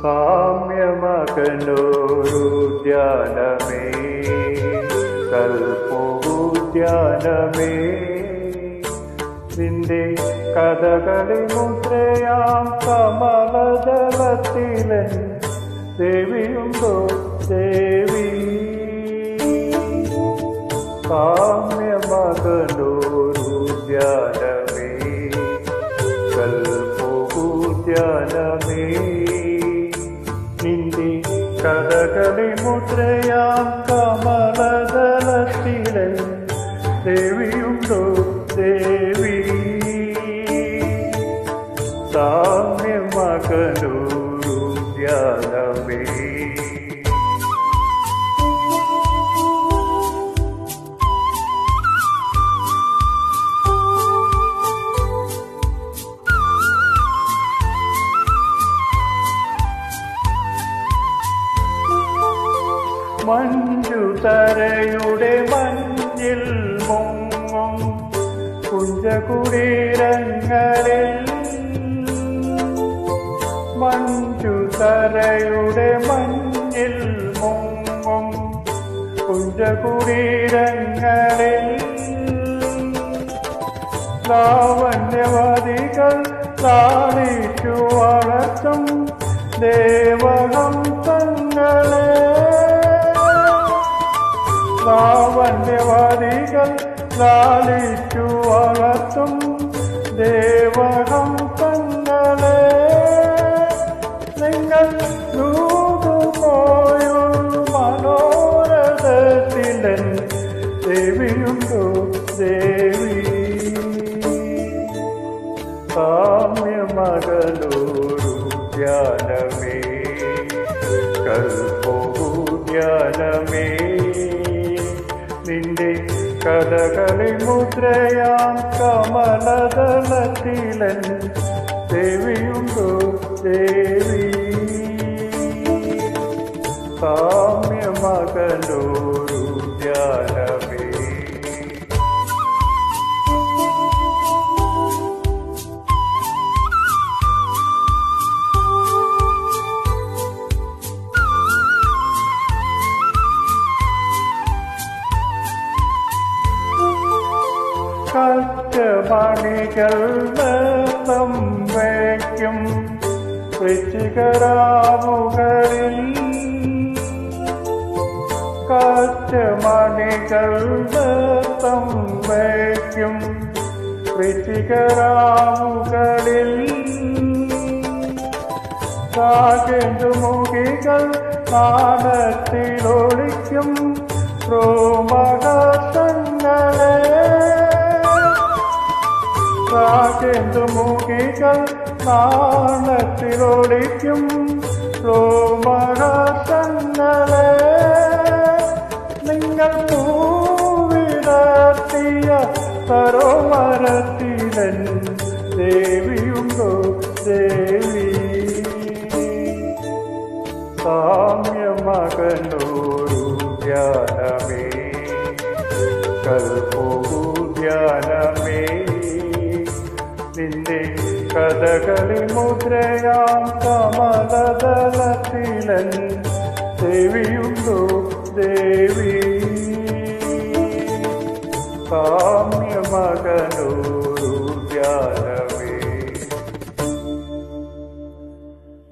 സാമ്യമകനോരുദ്യാനമേ കൽപ്പുദ്യാനമേ നിന്റെ കഥകളി മുദ്രയാം കമലദളത്തിലൻ ദേവിയുണ്ടോ ദേവി സാമ്യമകനോരുദ്യാനമേ കൽപ്പുദ്യാനമേ നിന്റെ കഥകളി മുദ്രയാം കമലദളത്തിലൻ ദേവിയുണ്ടോ ദേവി സാമ്യമകനോരുദ്യാനമേ മഞ്ജുതരയുടെ മഞ്ഞിൽ മുങ്ങും കുഞ്ചകുടീരങ്ങളിൽ മഞ്ജുതരയുടെ മഞ്ഞിൽ മുങ്ങും കുഞ്ചകുടീരങ്ങളിൽ ലാവണ്യവതികൾ ലാളിച്ചു വളർത്തും ദേവഹംസങ്ങളെ ലാവണ്യവതികൾ ലാളിച്ചു വളർത്തും ദേവഹംസങ്ങളെ നിങ്ങൾ നൂതുപോയൊരു മനോരഥത്തിലൻ ദേവിയുണ്ടോ ദേവി സാമ്യമകനോരുദ്യാനമേ കൽപ്പുദ്യാനമേ നിന്റെ കഥകളി മുദ്രയാം കമലദളത്തിലൻ ദേവിയുണ്ടോ ദേവി സാമ്യമകനോരുദ്യാനമേ കാറ്റമണികൾ നൃത്തം വയ്ക്കും വൃശ്ചികരാവുകളിൽ കാറ്റമണികൾ നൃത്തം വയ്ക്കും വൃശ്ചികരാവുകളിൽ കാകേന്ദുമുഖികൾ നാണത്തിലൊളിക്കും റോമഹസങ്ങളെ കാകേന്ദുമുഖികൾ നാണത്തിലൊളിക്കും റോമഹസങ്ങളെ നിങ്ങൾ പൂവിടർത്തിയ സരോവരത്തിലൻ ദേവിയുണ്ടോ ദേവി സാമ്യമകനോരുദ്യാനമേ കൽപ്പുദ്യാനമേ നിന്റെ കഥകളി മുദ്രയാം കമലദളത്തിലൻ ദേവിയുണ്ടോ ദേവി സാമ്യമകനോരുദ്യാനമേ